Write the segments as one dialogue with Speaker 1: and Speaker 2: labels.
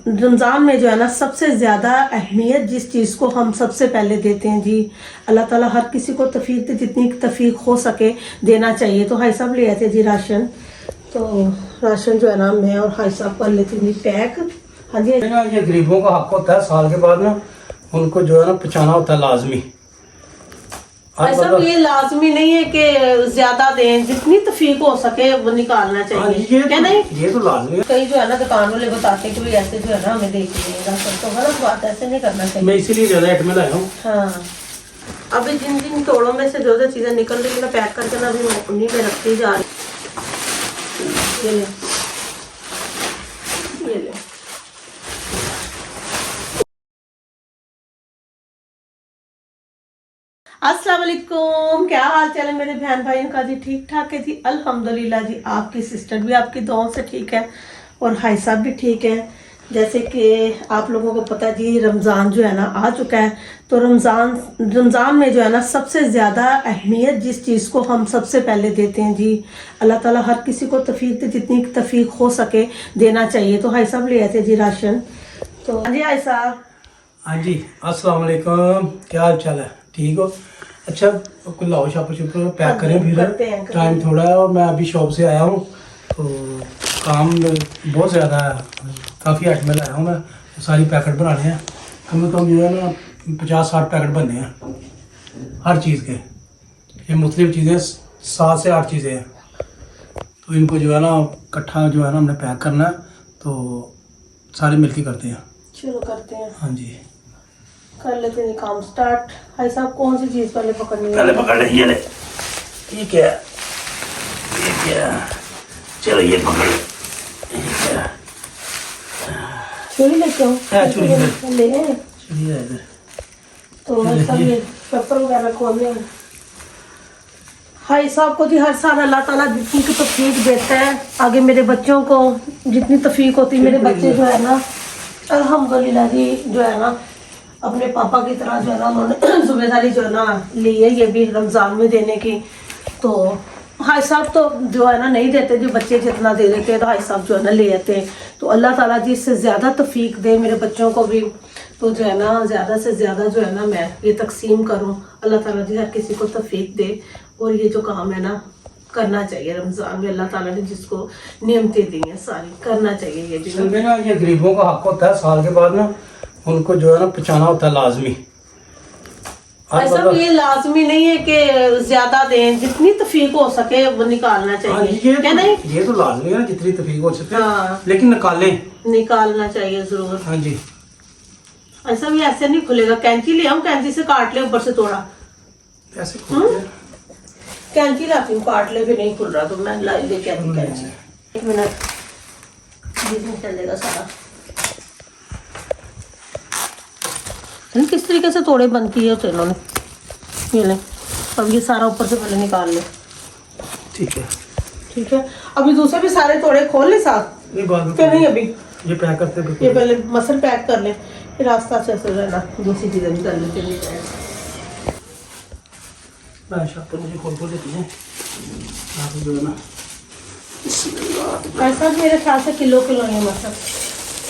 Speaker 1: रमज़ान में जो है ना सबसे ज़्यादा अहमियत जिस चीज़ को हम सबसे पहले देते हैं जी, अल्लाह ताला हर किसी को तौफीक दे, जितनी तौफीक हो सके देना चाहिए। तो भाई साहब ले आए थे जी राशन, तो राशन जो है ना मैं और भाई साहब कर लेते हैं पैक। हाँ जी,
Speaker 2: ये गरीबों का हक होता है, साल के बाद ना उनको जो है ना पहुँचाना होता है लाजमी।
Speaker 1: भाई साहब ये लाजमी नहीं है कि ज्यादा दें, जितनी तौफीक हो सके वो निकालना चाहिए, क्या नहीं?
Speaker 2: ये तो लाजमी है।
Speaker 1: कई जो है ना दुकान वाले बताते हैं कि भाई ऐसे जो है ना हमें देख लीजिएगा, तो गलत बात है, ऐसे नहीं करना चाहिए।
Speaker 2: मैं इसीलिए ज्यादा रेट में लाया हूँ।
Speaker 1: हाँ, अभी जिन जिन तोड़ों में से जो जो चीजें निकल रही है ना पैक करके ना अभी उन्हीं में रखती जा रही। ये ले, ये ले। अस्सलाम वालेकुम, क्या हाल चाल है मेरे बहन भाइयों का जी? ठीक ठाक है जी, अल्हम्दुलिल्लाह जी। आपकी सिस्टर भी आपकी दुआओं से ठीक है और भाई साहब भी ठीक है। जैसे कि आप लोगों को पता है जी रमज़ान जो है ना आ चुका है, तो रमज़ान में जो है ना सबसे ज़्यादा अहमियत जिस चीज़ को हम सबसे पहले देते हैं जी, अल्लाह ताला हर किसी को तौफीक दे, जितनी तौफीक हो सके देना चाहिए। तो भाई साहब ले आए थे जी राशन, तो हाँ जी भाई साहब।
Speaker 2: हाँ जी, अस्सलाम वालेकुम, क्या हाल चाल है? ठीक हो? अच्छा, कुछ लाओ शापर शुपर पैक करें, फिर टाइम थोड़ा है और मैं अभी शॉप से आया हूँ तो काम बहुत ज़्यादा है, काफ़ी आइटम लाया हूँ मैं, सारी पैकेट बनाने हैं। कम से कम जो है ना 50-60 पैकेट बनने हैं हर चीज़ के। ये मुख्तलिफ चीज़ें 7 से 8 चीज़ें हैं, तो इनको जो है ना इकट्ठा जो है ना हमने पैक करना है, तो सारे मिलके करते हैं।
Speaker 1: शुरू करते हैं।
Speaker 2: हाँ जी,
Speaker 1: कर लेते हैं काम स्टार्ट। भाई साहब कौन सी चीज पहले पकड़नी है?
Speaker 2: पहले पकड़ ले, ये ले, ये क्या, ये क्या, चलो ये पकड़ ले, ये क्या,
Speaker 1: छुरी लेके आओ।
Speaker 2: हाँ, छुरी ले।
Speaker 1: ले
Speaker 2: ये इधर।
Speaker 1: तो भाई साहब ये पेपर वगैरह खोलने हैं। भाई साहब को जी हर साल अल्लाह ताला जितनी की तौफीक देता है, आगे मेरे बच्चों को जितनी तौफीक होती है, मेरे बच्चे जो है ना अल्हम्दुलिल्लाह जी जो है ना अपने पापा की तरह जो है ना उन्होंने जिम्मेदारी जो है ना ली है ये भी रमज़ान में देने की। तो भाई साहब तो जो है ना नहीं देते, जो बच्चे जितना दे देते हैं तो भाई साहब जो है ना ले आते हैं। तो अल्लाह ताला जी इससे ज़्यादा तौफीक दे मेरे बच्चों को भी, तो जो है ना ज़्यादा से ज़्यादा जो है ना मैं ये तकसीम करूँ। अल्लाह ताला जी हर किसी को तौफीक दे और ये जो काम है ना करना चाहिए रमज़ान में, अल्लाह ताला ने जिसको नियमतें दी हैं सारी करना चाहिए। ये भी
Speaker 2: ना ये गरीबों का हक होता है, साल के बाद ना उनको जो है ना पहुँचाना होता है लाजमी।
Speaker 1: ऐसा ये लाजमी नहीं है कि ज्यादा दें, जितनी तौफीक हो सके वो निकालना चाहिए, क्या नहीं?
Speaker 2: ये तो लाजमी है ना, जितनी तौफीक हो सके।
Speaker 1: हाँ,
Speaker 2: लेकिन
Speaker 1: निकालना चाहिए जरूर।
Speaker 2: हाँ जी,
Speaker 1: ऐसा भी ऐसे नहीं खुलेगा। कैंची ले आऊं, कैंची से काट ले ऊपर से थोड़ा,
Speaker 2: ऐसे खोलते हैं।
Speaker 1: कैंची लाती हूँ, काट ले, फिर नहीं खुल रहा तो मैं लेके आती हूँ कैंची। 1 मिनट, जिसमें चलेगा सारा। किस तरीके से थोड़े बंद किए होते इन्होंने, ये ले। अब ये सारा ऊपर से पहले निकाल ले,
Speaker 2: ठीक है,
Speaker 1: ठीक है। अभी दूसरे भी सारे थोड़े खोल ले साथ,
Speaker 2: ये बाद में
Speaker 1: क्या नहीं? अभी
Speaker 2: ये पैक करते हैं,
Speaker 1: ये पहले मसल पैक कर ले, फिर रास्ता से रहना दूसरी चीजें भी कर लेते हैं।
Speaker 2: शापर मुझे खोल देती है आप जो है ना।
Speaker 1: ऐसा मेरे ख्याल से किलो है मसल,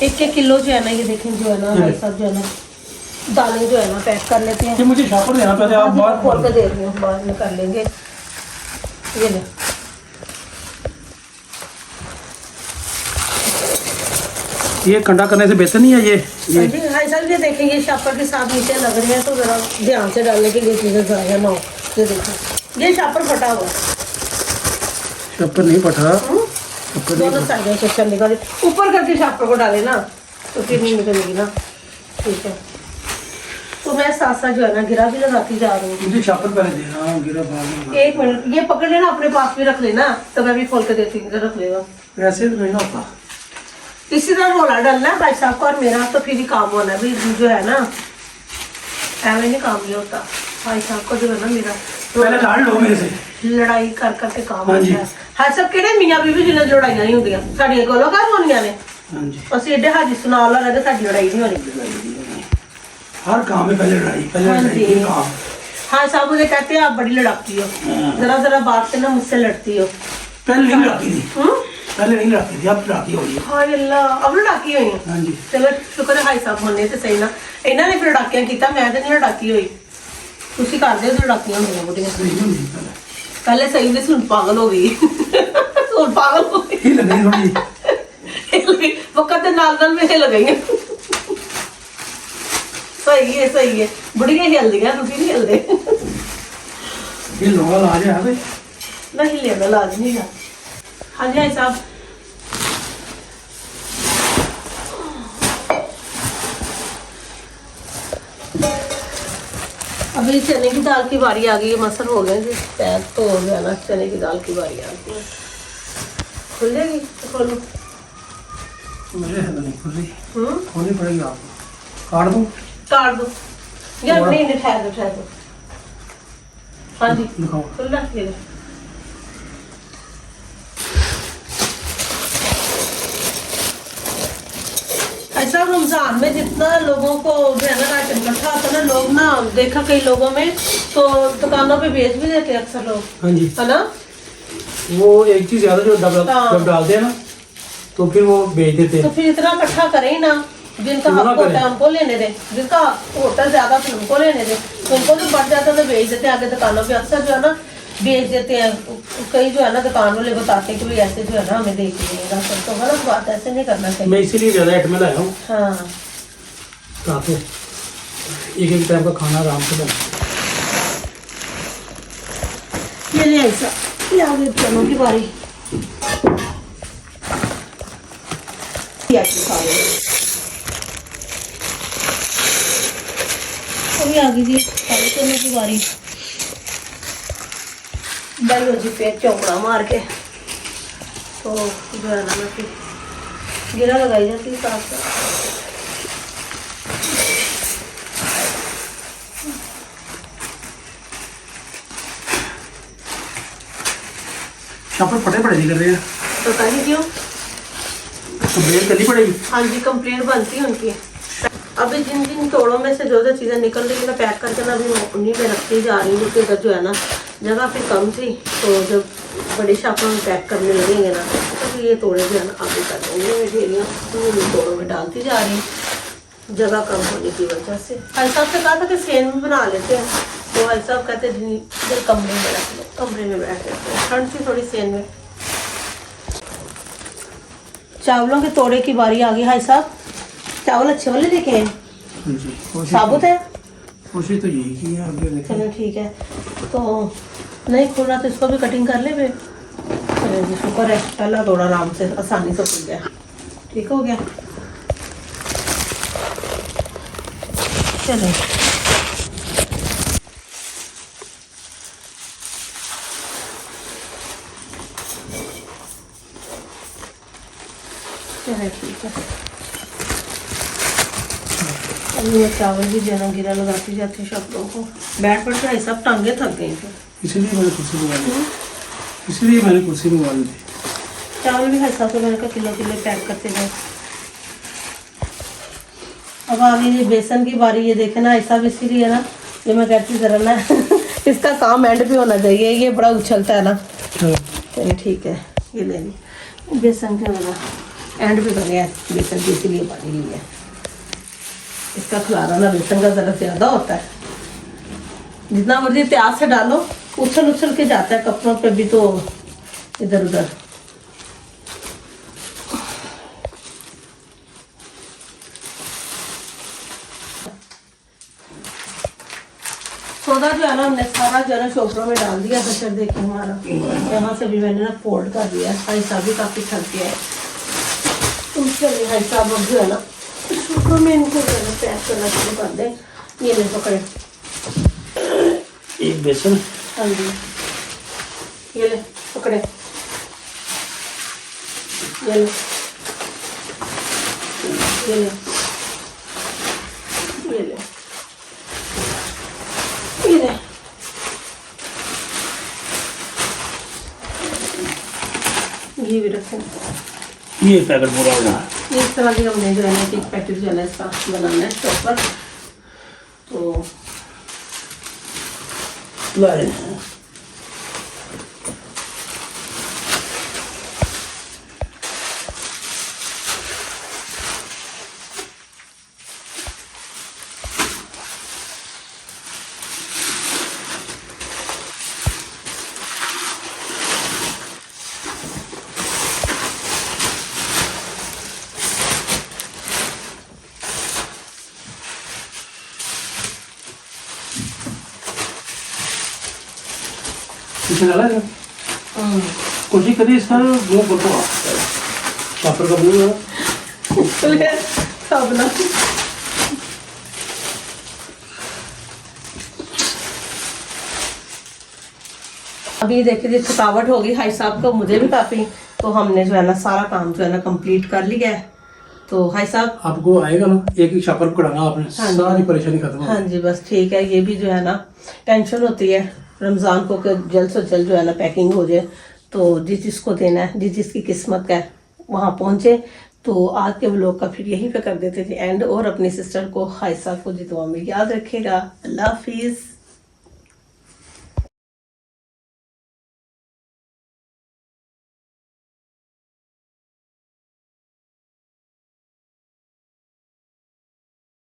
Speaker 1: 1 किलो जो है ना, ये देखें जो है ना भाई साहब जो है ना दालें जो है ना पैक कर लेते हैं।
Speaker 2: ये मुझे शापर देना पहले, आप बाहर
Speaker 1: खोल के दे रही हूँ, बाद में कर लेंगे। ये ले,
Speaker 2: ये कंडा करने से बेहतर नहीं है ये
Speaker 1: भाई साहब ये देखें ये शापर के साथ नीचे लग रहे हैं, तो जरा ध्यान से डालने के लिए चीजें ज़ाया ना हो। ये देखें ये शापर फटा हुआ,
Speaker 2: शापर नहीं फटा,
Speaker 1: दोनों साइडों से चलेगा। ऊपर करके शापर को डाले ना तो फिर नहीं निकलेगी ना, ठीक है। तो मैं साथ साथ जो है ना गिरा भी लगाती जा रही हूँ।
Speaker 2: मुझे शापर पहले देना, गिरा बाद में।
Speaker 1: 1 मिनट, ये पकड़ लेना, अपने पास भी रख लेना, तो मैं भी खोल के देती हूँ, रख लेगा।
Speaker 2: ऐसे तो नहीं होता,
Speaker 1: इसी तरह रोला डालना है भाई साहब को और मेरा, तो फिर ही काम होना है। भी जो है ना ऐਵੇਂ नहीं काम नहीं होता। भाई साहब को जो है ना मेरा
Speaker 2: पहले लाड़ लो मेरे से,
Speaker 1: लड़ाई कर करके काम
Speaker 2: हाँ
Speaker 1: होता
Speaker 2: जी।
Speaker 1: है। हाँ सब कहते मियाँ बीवी जिन्हें लड़ाइयां नहीं होंदियां, साडियां कोलों घर होंदियां ने।
Speaker 2: हाँ जी,
Speaker 1: ਅਸੀਂ एडे हाजी सुना ला लगे साडी लड़ाई नहीं होनी।
Speaker 2: हर काम में पहले लड़ाई, पहले
Speaker 1: हाँ
Speaker 2: लड़ाई,
Speaker 1: जी।
Speaker 2: फिर काम।
Speaker 1: हाँ साहब मुझे कहते हैं आप बड़ी लड़ाकी हो, जरा जरा बात से ना मुझसे लड़ती हो।
Speaker 2: पहले नहीं लड़ती थी, पहले नहीं लड़ाती थी, अब लड़ाती हो गई है।
Speaker 1: हाय अल्लाह अब लड़ाकी हुई है।
Speaker 2: हाँ जी।
Speaker 1: चलो शुक्र है भाई साहब होने ते सही ना ਇਹਨਾਂ ਨੇ ਫਿਰ ਲੜਾਕੀਆਂ ਕੀਤਾ ਮੈਂ ਤੇ ਨਹੀਂ ਲੜਾਕੀ ਹੋਈ ਤੁਸੀਂ ਕਰਦੇ ਹੋ ਲੜਾਕੀਆਂ ਹੁੰਦੀਆਂ ਬੁੱਢੀਆਂ
Speaker 2: नहीं होती पहले।
Speaker 1: ਪਹਿਲੇ ਸਹੀ ਨਹੀਂ ਸੁਣ ਪਾਗਲ ਹੋ ਗਈ ਸੁਣ ਪਾਗਲ ਹੋ ਗਈ
Speaker 2: हिल गई थोड़ी।
Speaker 1: ਹਿੱਲ ਗਈ ਵਕਤ ਦੇ ਨਾਲ ਮੈਂ ਹਿੱਲ ਗਈ ਸਹੀ ਹੈ ਬੁੜੀਆਂ ਹਿੱਲਦੀਆਂ ਤੁਸੀਂ ਨਹੀਂ ਹਿੱਲਦੇ
Speaker 2: हिल होगा ला जा भाई।
Speaker 1: नहीं लेना लाज नहीं है हाँ जी भाई साहब अभी चने की दाल की बारी आ गई है मसल हो गए जी पैर तो हो गया ना चने की दाल की बारी आ गई है खुल जाएगी तो खोलो
Speaker 2: मेरे हाथ नहीं खुल रही, खोलनी पड़ेगी आपको। काट दूं?
Speaker 1: काट दो यार नहीं ठहर दो हाँ जी
Speaker 2: दिखाओ।
Speaker 1: खुल रखिएगा ऐसा रमजान में जितना लोगों को जो है ना राशन इकट्ठा होता है ना लोग ना देखा कई लोगों में तो दुकानों पे बेच भी देते हैं अक्सर लोग
Speaker 2: हाँ जी।
Speaker 1: है ना
Speaker 2: वो एक चीज ज्यादा जो जब डालते हैं ना तो फिर वो बेच देते
Speaker 1: तो
Speaker 2: हैं।
Speaker 1: फिर इतना इकट्ठा करें ही ना जिनका
Speaker 2: क्यों ना
Speaker 1: हक होता
Speaker 2: करें?
Speaker 1: है उनको लेने दे जिनका होता है ज्यादा फिर उनको लेने दे उनको तो बढ़ जाता है तो बेच देते हैं आगे दुकानों पे अक्सर जो है ना बेच देते हैं कई जो है ना दुकान वाले बताते हैं कि भाई ऐसे जो है ना हमें दे के देगा तो गलत बात है ऐसे नहीं करना
Speaker 2: मैं
Speaker 1: चाहिए
Speaker 2: इसीलिए ज्यादा एट में लाया हूँ
Speaker 1: हाँ
Speaker 2: ताकि एक टाइम का खाना आराम से बने।
Speaker 1: ये ले ऐसा ये आ गई चनों की बारी ये आपको खा लो अभी आ गई जी सारे चनों की बारी भाई हो जी पेट चौकड़ा मार के तो जो है ना फिर गिरा लगाई जाती है साफ साफ
Speaker 2: शापर फटे पड़े नहीं कर रहे हैं,
Speaker 1: पता नहीं क्यों
Speaker 2: कंप्लेन करनी पड़ेगी।
Speaker 1: हाँ जी कंप्लेंट बनती है उनकी अभी जिन जिन तोड़ों में से जो जो चीज़ें निकल रही है मैं पैक करके ना अभी उन्हीं पे रखती जा रही हूँ क्योंकि इधर जो है ना जगह फिर कम थी तो जब बड़े शापों में पैक करने लगेंगे ना तो फिर ये तोड़े जो है ना आगे कर देंगे मैं ढेरियाँ उन्हीं तोड़ों में डालती जा रही हूँ जगह कम होने की वजह से भाई साहब से कहा था कि सेन भी बना लेते हैं तो भाई साहब कहते हैं इधर कमरे में रख लो कमरे में बैठ लेते हैं ठंड थी थोड़ी सेन में चावलों के तोड़े की बारी आ गई भाई साहब चावल अच्छे वाले लेके हैं
Speaker 2: हाँ जी,
Speaker 1: साबुत है
Speaker 2: कोशिश तो यही की है, आगे देखें।
Speaker 1: चलो ठीक है तो नहीं खुल रहा तो इसको भी कटिंग कर ले फिर चलो जी शुक्र है पहला थोड़ा आराम से आसानी से खुल गया ठीक हो गया चलो चलो ठीक है ये चावल भी जना गिरा लगाती जाती शब्दों को बैठ बैठ कर सब टांगे थक गई थी
Speaker 2: इसलिए मैंने कुर्सी मंगा ली, इसलिए मैंने कुर्सी मंगा ली थी।
Speaker 1: चावल भी हल्का से मैंने कहा किलो किलो पैक करते जाए अब आ गई ये बेसन की बारी ये देखे ना ऐसा भी इसीलिए ना ये मैं कहती जरा ना इसका काम एंड पे होना चाहिए ये बड़ा उछलता है ना चलिए ठीक है ये ले ली बेसन के वाला एंड पे बने बेसन की इसीलिए पानी ली है इसका खिलाना ना बेसन का ज़रा ज़्यादा होता है जितना मर्जी प्याज से डालो उछल उछल के जाता है कपड़ों पे भी तो इधर उधर सौदा जो है ना हमने सारा जो है ना शोपरों में डाल दिया बचर देखिए हमारा यहाँ से भी मैंने ना फोल्ड कर दिया है भाई साहब भी काफ़ी थक गया है तुम चलिए भाई साहब अब जो है ना शोपरों में इनको जो है ना पैक करना शुरू कर दें ये ले पकड़े
Speaker 2: एक बेसन,
Speaker 1: हाँ जी ये ले पकड़े ये ले ये ले ये ले ये ले ये भी रखें
Speaker 2: ये पैकेट पूरा होगा।
Speaker 1: इस तरह की हमने जो है ना एक पैकेट जो है ना इसका बनाना है चॉपर तो
Speaker 2: इसे डाला है कोशिश करिए इसका मुंह खोलो आप शॉपर का मुंह है
Speaker 1: साबना अभी देखिए जी थकावट हो गई भाई साहब को, मुझे भी काफी, तो हमने जो है ना सारा काम जो है ना कंप्लीट कर लिया है। तो भाई साहब
Speaker 2: आपको आएगा ना एक शॉपर पकड़ाना आपने, सारी परेशानी खत्म हो
Speaker 1: हाँ जी बस ठीक है। ये भी जो है ना टेंशन होती है रमजान को कि जल्द से जल्द जो है ना पैकिंग हो जाए, तो जिस जिसको देना है जिस जिसकी किस्मत का है वहाँ पहुँचे। तो आज के व्लॉग का फिर यहीं पे कर देते थे एंड, और अपनी सिस्टर को हाई साहब को जी दुआ में याद रखेगा। अल्लाह हाफिज़।